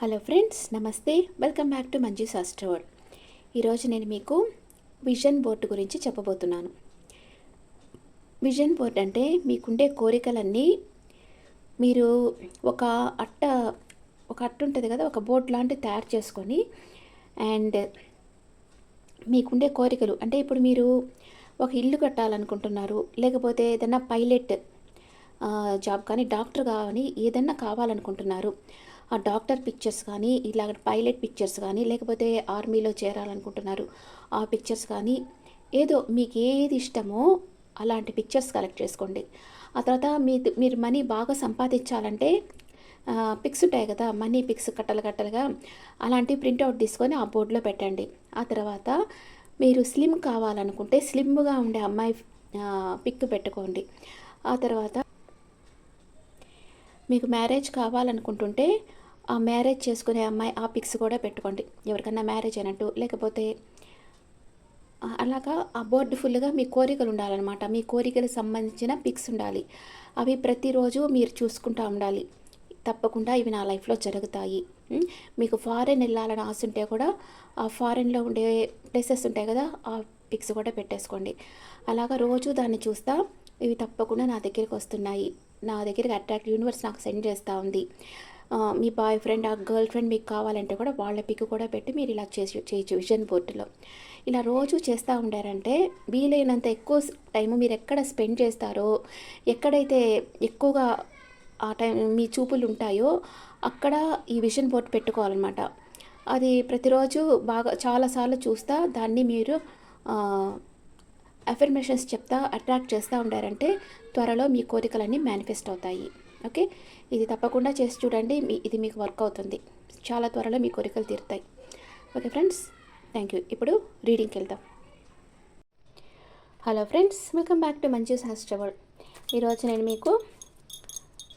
Hello friends, నమస్తే. Welcome back to Manju శాస్త్ర world. ఈరోజు నేను మీకు విజన్ బోర్డు గురించి చెప్పబోతున్నాను. విజన్ బోర్డ్ అంటే మీకుండే కోరికలన్నీ మీరు ఒక అట్ట ఒక అట్ట ఉంటుంది కదా, ఒక బోర్డు లాంటివి తయారు చేసుకొని అండ్ మీకుండే కోరికలు అంటే ఇప్పుడు మీరు ఒక ఇల్లు కట్టాలనుకుంటున్నారు, లేకపోతే ఏదైనా పైలట్ జాబ్ కానీ, డాక్టర్ కానీ ఏదన్నా కావాలనుకుంటున్నారు. ఆ డాక్టర్ పిక్చర్స్ కానీ, ఇలా పైలట్ పిక్చర్స్ కానీ, లేకపోతే ఆర్మీలో చేరాలనుకుంటున్నారు ఆ పిక్చర్స్ కానీ, ఏదో మీకు ఏది ఇష్టమో అలాంటి పిక్చర్స్ కలెక్ట్ చేసుకోండి. ఆ తర్వాత మీరు మనీ బాగా సంపాదించాలంటే పిక్స్ ఉంటాయి కదా, మనీ పిక్స్ కట్టలుగా అలాంటివి ప్రింట్అవుట్ తీసుకొని ఆ బోర్డులో పెట్టండి. ఆ తర్వాత మీరు స్లిమ్ కావాలనుకుంటే స్లిమ్గా ఉండే అమ్మాయి పిక్ పెట్టుకోండి. ఆ తర్వాత మీకు మ్యారేజ్ కావాలనుకుంటుంటే ఆ మ్యారేజ్ చేసుకునే అమ్మాయి ఆ పిక్స్ కూడా పెట్టుకోండి, ఎవరికన్నా మ్యారేజ్ అయినట్టు. లేకపోతే అలాగా ఆ బోర్డు ఫుల్గా మీ కోరికలు ఉండాలన్నమాట. మీ కోరికలకు సంబంధించిన పిక్స్ ఉండాలి. అవి ప్రతిరోజు మీరు చూసుకుంటూ ఉండాలి. తప్పకుండా ఇవి నా లైఫ్లో జరుగుతాయి. మీకు ఫారెన్ వెళ్ళాలని ఆశ ఉంటే కూడా ఆ ఫారెన్లో ఉండే ప్లేసెస్ ఉంటాయి కదా, ఆ పిక్స్ కూడా పెట్టేసుకోండి. అలాగా రోజు దాన్ని చూస్తా ఇవి తప్పకుండా నా దగ్గరికి వస్తున్నాయి, నా దగ్గరికి అట్రాక్ట్ యూనివర్స్ నాకు సెండ్ చేస్తూ ఉంది. మీ బాయ్ ఫ్రెండ్ ఆ గర్ల్ ఫ్రెండ్ మీకు కావాలంటే కూడా వాళ్ళ పిక్ కూడా పెట్టి మీరు ఇలా చేయొచ్చు విజన్ బోర్డులో. ఇలా రోజు చేస్తూ ఉండారంటే వీలైనంత ఎక్కువ టైము మీరు ఎక్కడ స్పెండ్ చేస్తారో, ఎక్కడైతే ఎక్కువగా ఆ టైం మీ చూపులు ఉంటాయో అక్కడ ఈ విజన్ బోర్డు పెట్టుకోవాలన్నమాట. అది ప్రతిరోజు బాగా చాలాసార్లు చూస్తా దాన్ని మీరు అఫర్మేషన్స్ చెప్తా అట్రాక్ట్ చేస్తూ ఉండారంటే త్వరలో మీ కోరికలన్నీ మేనిఫెస్ట్ అవుతాయి. ఓకే, ఇది తప్పకుండా చేసి చూడండి. ఇది మీకు వర్క్ అవుతుంది. చాలా త్వరలో మీ కోరికలు తీరుతాయి. Okay friends, thank you. ఇప్పుడు రీడింగ్కి వెళ్దాం. Hello friends, welcome back to Manju శాస్త్ర వరల్డ్. ఈరోజు నేను మీకు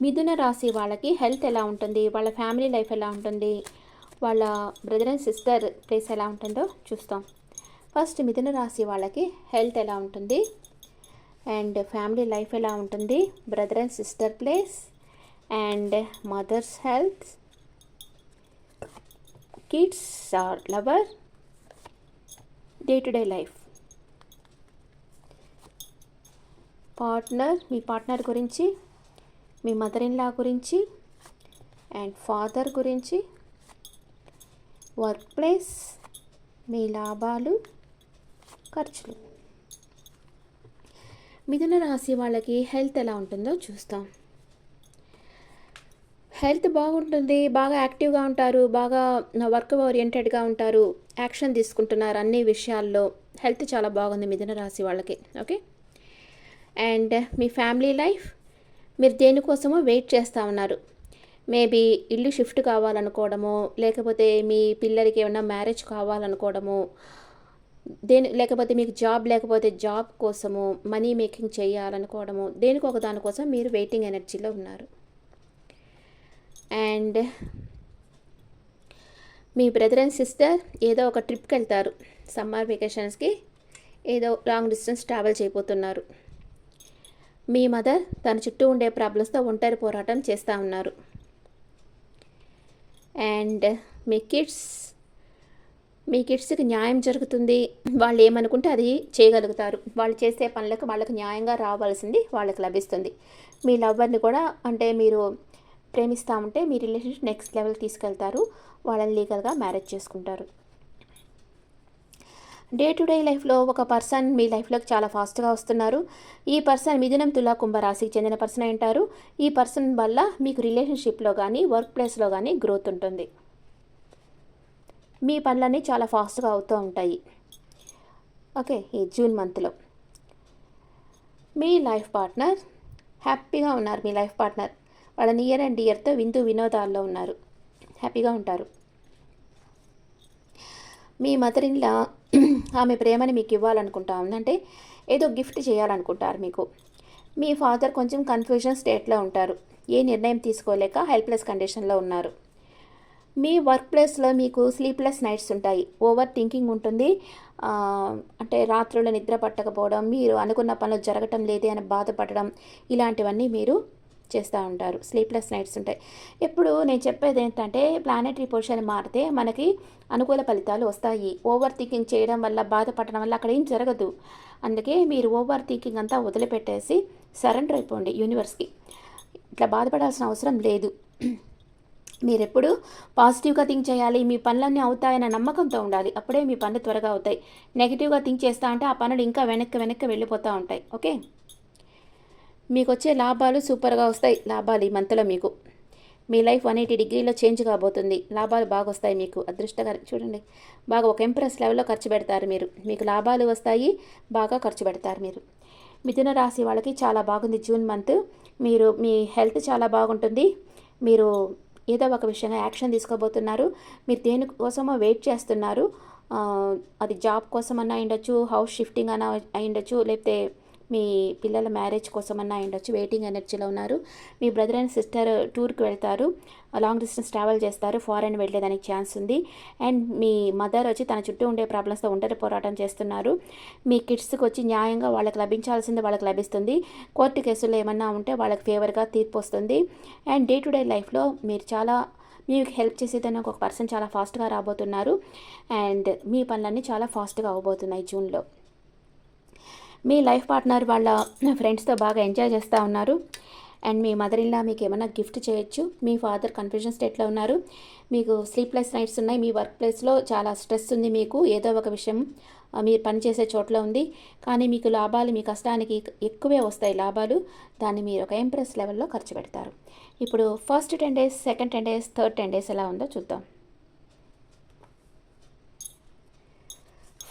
మిథున రాశి వాళ్ళకి హెల్త్ ఎలా ఉంటుంది, వాళ్ళ ఫ్యామిలీ లైఫ్ ఎలా ఉంటుంది, వాళ్ళ బ్రదర్ అండ్ సిస్టర్ ప్లేస్ ఎలా ఉంటుందో చూస్తాం. ఫస్ట్ మిథున రాశి వాళ్ళకి హెల్త్ ఎలా ఉంటుంది అండ్ ఫ్యామిలీ లైఫ్ ఎలా ఉంటుంది, brother and sister place and mother's health, kids or lover, day to day life, partner, మీ పార్ట్నర్ గురించి, మీ మదర్ ఇన్ లా గురించి అండ్ ఫాదర్ గురించి, వర్క్ ప్లేస్, మీ లాభాలు, ఖర్చులు. మిథున రాశి వాళ్ళకి హెల్త్ ఎలా ఉంటుందో చూస్తాం. హెల్త్ బాగుంటుంది, బాగా యాక్టివ్గా ఉంటారు, బాగా వర్క్ ఓరియంటెడ్గా ఉంటారు, యాక్షన్ తీసుకుంటున్నారు అన్ని విషయాల్లో. హెల్త్ చాలా బాగుంది మిథున రాశి వాళ్ళకి. Okay, and me family life, మీరు దేనికోసమో వెయిట్ చేస్తూ ఉన్నారు. మేబీ ఇల్లు షిఫ్ట్ కావాలనుకోవడము, లేకపోతే మీ పిల్లలకి ఏమైనా మ్యారేజ్ కావాలనుకోవడము, లేకపోతే మీకు జాబ్ లేకపోతే జాబ్ కోసము మనీ మేకింగ్ చేయాలనుకోవడము, దేనికి ఒక దానికోసం మీరు వెయిటింగ్ ఎనర్జీలో ఉన్నారు. And me brother and sister ఏదో ఒక ట్రిప్కి వెళ్తారు, సమ్మర్ వెకేషన్స్కి ఏదో లాంగ్ డిస్టెన్స్ ట్రావెల్ చేయబోతున్నారు. మీ మదర్ తన చుట్టూ ఉండే ప్రాబ్లమ్స్తో ఒంటరి పోరాటం చేస్తూ ఉన్నారు. అండ్ మీ కిడ్స్కి న్యాయం జరుగుతుంది, వాళ్ళు ఏమనుకుంటే అది చేయగలుగుతారు. వాళ్ళు చేసే పనులకు వాళ్ళకి న్యాయంగా రావాల్సింది వాళ్ళకి లభిస్తుంది. మీ లవ్వర్ని కూడా అంటే మీరు ప్రేమిస్తూ ఉంటే మీ రిలేషన్షిప్ నెక్స్ట్ లెవెల్ తీసుకెళ్తారు, వాళ్ళని లీగల్గా మ్యారేజ్ చేసుకుంటారు. డే టు డే లైఫ్లో ఒక పర్సన్ మీ లైఫ్లోకి చాలా ఫాస్ట్గా వస్తున్నారు. ఈ పర్సన్ మిథునం, తుల, కుంభరాశికి చెందిన పర్సన్ అంటారు. ఈ పర్సన్ వల్ల మీకు రిలేషన్షిప్లో కానీ వర్క్ ప్లేస్లో కానీ గ్రోత్ ఉంటుంది. మీ పనులన్నీ చాలా ఫాస్ట్గా అవుతూ ఉంటాయి. ఓకే, ఈ జూన్ మంత్లో మీ లైఫ్ పార్ట్నర్ హ్యాపీగా ఉన్నారు. మీ లైఫ్ పార్ట్నర్ వాళ్ళ నియర్ అండ్ డియర్తో విందు వినోదాల్లో ఉన్నారు, హ్యాపీగా ఉంటారు. మీ మదర్ ఇన్ లా ఆమె ప్రేమని మీకు ఇవ్వాలనుకుంటా ఉందంటే ఏదో గిఫ్ట్ చేయాలనుకుంటారు మీకు. మీ ఫాదర్ కొంచెం కన్ఫ్యూజన్ స్టేట్లో ఉంటారు, ఏ నిర్ణయం తీసుకోలేక హెల్ప్లెస్ కండిషన్లో ఉన్నారు. మీ వర్క్ ప్లేస్లో మీకు స్లీప్లెస్ నైట్స్ ఉంటాయి, ఓవర్ థింకింగ్ ఉంటుంది. అంటే రాత్రులు నిద్ర పట్టకపోవడం, మీరు అనుకున్న పనులు జరగటం లేదే అని బాధపడడం, ఇలాంటివన్నీ మీరు చేస్తూ ఉంటారు. స్లీప్లెస్ నైట్స్ ఉంటాయి. ఎప్పుడు నేను చెప్పేది ఏంటంటే ప్లానెటరీ పొజిషన్ మారితే మనకి అనుకూల ఫలితాలు వస్తాయి. ఓవర్ థింకింగ్ చేయడం వల్ల, బాధపడడం వల్ల అక్కడ ఏం జరగదు. అందుకే మీరు ఓవర్ థింకింగ్ అంతా వదిలిపెట్టేసి సరెండర్ అయిపోండి యూనివర్స్కి. ఇట్లా బాధపడాల్సిన అవసరం లేదు. మీరెప్పుడు పాజిటివ్గా థింక్ చేయాలి. మీ పనులన్నీ అవుతాయన్న నమ్మకంతో ఉండాలి. అప్పుడే మీ పనులు త్వరగా అవుతాయి. నెగిటివ్గా థింక్ చేస్తూ ఉంటే ఆ పనులు ఇంకా వెనక్కి వెళ్ళిపోతూ ఉంటాయి. ఓకే, మీకు వచ్చే లాభాలు సూపర్గా వస్తాయి. లాభాలు ఈ మంత్లో మీకు మీ లైఫ్ 180 డిగ్రీలో చేంజ్ కాబోతుంది. లాభాలు బాగా వస్తాయి మీకు. అదృష్టంగా చూడండి, బాగా ఒక ఎంప్రెస్ లెవెల్లో ఖర్చు పెడతారు మీరు. మీకు లాభాలు వస్తాయి, బాగా ఖర్చు పెడతారు మీరు. మిథున రాశి వాళ్ళకి చాలా బాగుంది జూన్ మంత్. మీరు మీ హెల్త్ చాలా బాగుంటుంది. మీరు ఏదో ఒక విషయంగా యాక్షన్ తీసుకోబోతున్నారు. మీరు దేనికోసమో వెయిట్ చేస్తున్నారు. అది జాబ్ కోసమన్నా అయ్యుండొచ్చు, హౌస్ షిఫ్టింగ్ అన్నా అయ్యుండొచ్చు, లేకపోతే మీ పిల్లల మ్యారేజ్ కోసమన్నా అయ్యుండొచ్చు. వెయిటింగ్ ఎనర్జీలో ఉన్నారు. మీ బ్రదర్ అండ్ సిస్టర్ టూర్కి వెళ్తారు, లాంగ్ డిస్టెన్స్ ట్రావెల్ చేస్తారు, ఫారెన్ వెళ్ళేదానికి ఛాన్స్ ఉంది. అండ్ మీ మదర్ వచ్చి తన చుట్టూ ఉండే ప్రాబ్లమ్స్తో ఒంటరి పోరాటం చేస్తున్నారు. మీ కిడ్స్కి వచ్చి న్యాయంగా వాళ్ళకి లభించాల్సింది వాళ్ళకి లభిస్తుంది. కోర్టు కేసులు ఏమన్నా ఉంటే వాళ్ళకి ఫేవర్గా తీర్పు వస్తుంది. అండ్ డే టు డే లైఫ్లో మీరు చాలా మీకు హెల్ప్ చేసేదని ఒక పర్సన్ చాలా ఫాస్ట్గా రాబోతున్నారు. అండ్ మీ పనులన్నీ చాలా ఫాస్ట్గా అవ్వబోతున్నాయి జూన్లో. మీ లైఫ్ పార్ట్నర్ వాళ్ళ ఫ్రెండ్స్తో బాగా ఎంజాయ్ చేస్తూ ఉన్నారు. అండ్ మీ మదర్ ఇన్లా మీకు ఏమైనా గిఫ్ట్ చేయొచ్చు. మీ ఫాదర్ కన్ఫ్యూజన్ స్టేట్లో ఉన్నారు. మీకు స్లీప్లెస్ నైట్స్ ఉన్నాయి. మీ వర్క్ ప్లేస్లో చాలా స్ట్రెస్ ఉంది. మీకు ఏదో ఒక విషయం మీరు పనిచేసే చోట్ల ఉంది. కానీ మీకు లాభాలు, మీ కష్టానికి ఎక్కువే వస్తాయి లాభాలు. దాన్ని మీరు ఒక ఎంప్రెస్ లెవెల్లో ఖర్చు పెడతారు. ఇప్పుడు first 10 days, second 10 days, third 10 days ఎలా ఉందో చూద్దాం.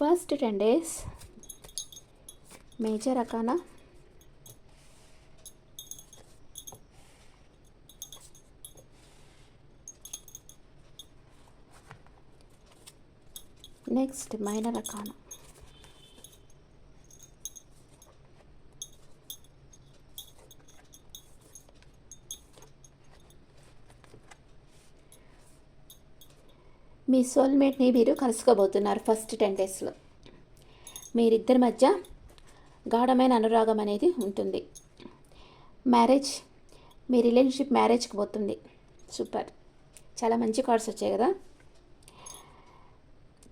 First 10 days major Acana, next minor Acana, మీ సోల్మేట్ని మీరు కలుసుకోబోతున్నారు ఫస్ట్ 10 daysలో. మీరిద్దరి మధ్య గాఢమైన అనురాగం అనేది ఉంటుంది. మ్యారేజ్, మీ రిలేషన్షిప్ మ్యారేజ్కి పోతుంది. సూపర్, చాలా మంచి కార్డ్స్ వచ్చాయి కదా.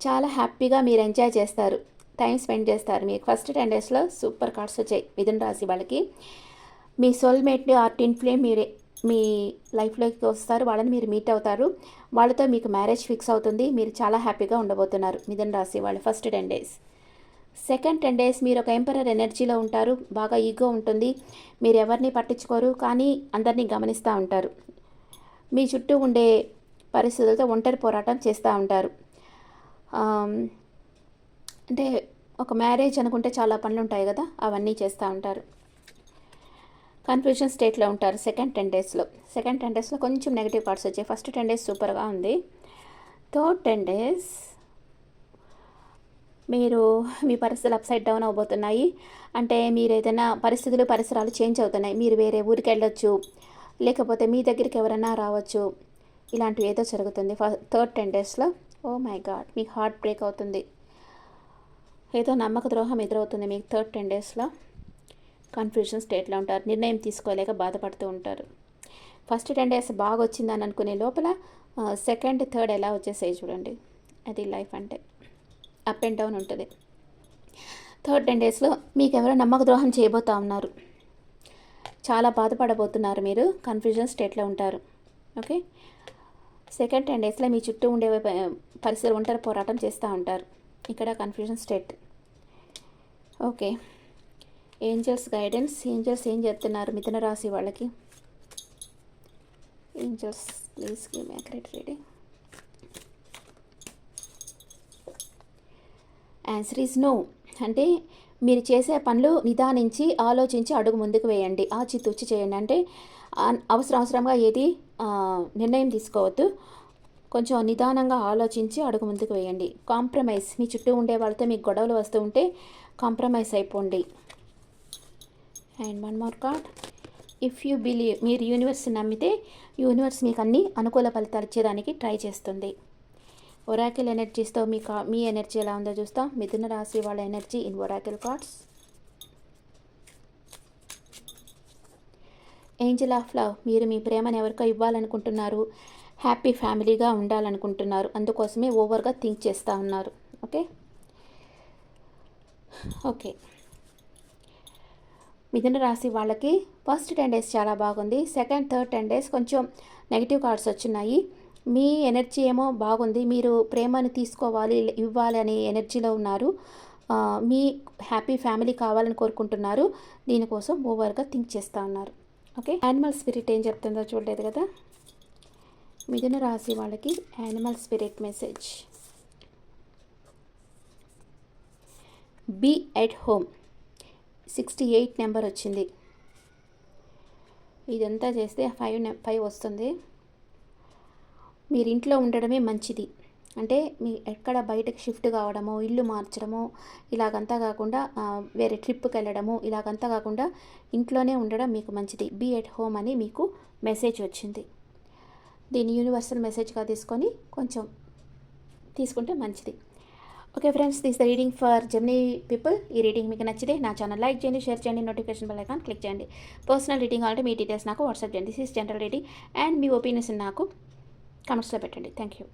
చాలా హ్యాపీగా మీరు ఎంజాయ్ చేస్తారు, టైం స్పెండ్ చేస్తారు. మీకు ఫస్ట్ 10 daysలో సూపర్ కార్డ్స్ వచ్చాయి మిథున రాశి వాళ్ళకి. మీ సోల్మేట్ని ఆర్ ట్విన్ ఫ్లేమ్ మీరే మీ లైఫ్లోకి వస్తారు. వాళ్ళని మీరు మీట్ అవుతారు. వాళ్ళతో మీకు మ్యారేజ్ ఫిక్స్ అవుతుంది. మీరు చాలా హ్యాపీగా ఉండబోతున్నారు మిథున రాశి వాళ్ళు ఫస్ట్ 10 days. సెకండ్ 10 days మీరు ఒక ఎంపరర్ ఎనర్జీలో ఉంటారు. బాగా ఈగో ఉంటుంది. మీరు ఎవరిని పట్టించుకోరు, కానీ అందరినీ గమనిస్తూ ఉంటారు. మీ చుట్టూ ఉండే పరిస్థితులతో ఒంటరి పోరాటం చేస్తూ ఉంటారు. అంటే ఒక మ్యారేజ్ అనుకుంటే చాలా పనులు ఉంటాయి కదా, అవన్నీ చేస్తూ ఉంటారు. కన్ఫ్యూజన్ స్టేట్లో ఉంటారు సెకండ్ 10 daysలో. సెకండ్ 10 daysలో కొంచెం నెగిటివ్ కార్డ్స్ వచ్చాయి. ఫస్ట్ 10 days సూపర్గా ఉంది. థర్డ్ 10 days మీరు మీ పరిస్థితులు అప్సైడ్ డౌన్ అవబోతున్నాయి. అంటే మీరు ఏదైనా పరిసరాలు చేంజ్ అవుతున్నాయి. మీరు వేరే ఊరికి వెళ్ళొచ్చు, లేకపోతే మీ దగ్గరికి ఎవరైనా రావచ్చు. ఇలాంటివి ఏదో జరుగుతుంది థర్డ్ 10 daysలో. ఓ మై గాడ్, మీకు హార్ట్ బ్రేక్ అవుతుంది. ఏదో నమ్మక ద్రోహం ఎదురవుతుంది మీకు థర్డ్ 10 daysలో. కన్ఫ్యూజన్ స్టేట్లో ఉంటారు. నిర్ణయం తీసుకోలేక బాధపడుతూ ఉంటారు. ఫస్ట్ 10 days బాగా వచ్చిందని అనుకునే లోపల సెకండ్, థర్డ్ ఎలా వచ్చేసాయి చూడండి. అది లైఫ్ అంటే అప్ అండ్ డౌన్ ఉంటుంది. థర్డ్ 10 daysలో మీకు ఎవరో నమ్మక ద్రోహం చేయబోతూ ఉన్నారు. చాలా బాధపడబోతున్నారు. మీరు కన్ఫ్యూజన్ స్టేట్లో ఉంటారు. ఓకే, సెకండ్ 10 daysలో మీ చుట్టూ ఉండే పరిస్థితులు ఒంటరి పోరాటం చేస్తూ ఉంటారు. ఇక్కడ confusion state. Okay, angels guidance. Angels ఏం చెప్తున్నారు మిథున రాశి వాళ్ళకి? Angels please give me accurate reading. Answer is no. అంటే మీరు చేసే పనులు నిదానించి ఆలోచించి అడుగు ముందుకు వేయండి. ఆచితూచి చేయండి. అంటే అవసరంగా ఏది నిర్ణయం తీసుకోవద్దు. కొంచెం నిదానంగా ఆలోచించి అడుగు ముందుకు వేయండి. కాంప్రమైజ్, మీ చుట్టూ ఉండే వాళ్ళతో మీకు గొడవలు వస్తూ ఉంటే కాంప్రమైజ్ అయిపోండి. And one more card. If you believe, మీరు యూనివర్స్ని నమ్మితే యూనివర్స్ మీకు అన్ని అనుకూల ఫలితాలు ఇచ్చేదానికి ట్రై చేస్తుంది. ఒరాకిల్ ఎనర్జీస్తో మీ ఎనర్జీ ఎలా ఉందో చూస్తాం. మిథున రాశి వాళ్ళ energy in Oracle cards. Angel of love, మీరు మీ ప్రేమను ఎవరికో ఇవ్వాలనుకుంటున్నారు, హ్యాపీ ఫ్యామిలీగా ఉండాలనుకుంటున్నారు, అందుకోసమే ఓవర్గా థింక్ చేస్తూ ఉన్నారు. ఓకే ఓకే మిథున రాశి వాళ్ళకి ఫస్ట్ 10 డేస్ చాలా బాగుంది. సెకండ్, థర్డ్ 10 డేస్ కొంచెం నెగిటివ్ కార్డ్స్ వచ్చినాయి. మీ ఎనర్జీ ఏమో బాగుంది, మీరు ప్రేమను తీసుకోవాలి, ఇవ్వాలి అనే ఎనర్జీలో ఉన్నారు. మీ హ్యాపీ ఫ్యామిలీ కావాలని కోరుకుంటున్నారు, దీనికోసం ఓవర్గా థింక్ చేస్తూ ఉన్నారు. ఓకే, యానిమల్ స్పిరిట్ ఏం చెప్తుందో చూడలేదు కదా. మిథున రాశి వాళ్ళకి animal spirit message, be at home. 68 number వచ్చింది. ఇదంతా చేస్తే 5 వస్తుంది. మీరు ఇంట్లో ఉండడమే మంచిది. అంటే మీ ఎక్కడ బయటకు షిఫ్ట్ కావడమో, ఇల్లు మార్చడమో ఇలాగంతా కాకుండా, వేరే ట్రిప్కి వెళ్ళడము ఇలాగంతా కాకుండా ఇంట్లోనే ఉండడం మీకు మంచిది. బీ ఎట్ హోమ్ అని మీకు మెసేజ్ వచ్చింది. దీన్ని యూనివర్సల్ మెసేజ్గా తీసుకుంటే మంచిది. Okay friends, this the reading for Gemini people. ఈ రీడింగ్ మీకు నచ్చితే నా ఛానల్ లైక్ చేయండి, షేర్ చేయండి, నోటిఫికేషన్ బెల్ ఐకాన్ క్లిక్ చేయండి. పర్సనల్ రీడింగ్ కావాలంటే మీ డీటెయిల్స్ నాకు వాట్సాప్ చేయండి. This is general reading and me opinions నాకు కామెంట్స్లో పెట్టండి. Thank you.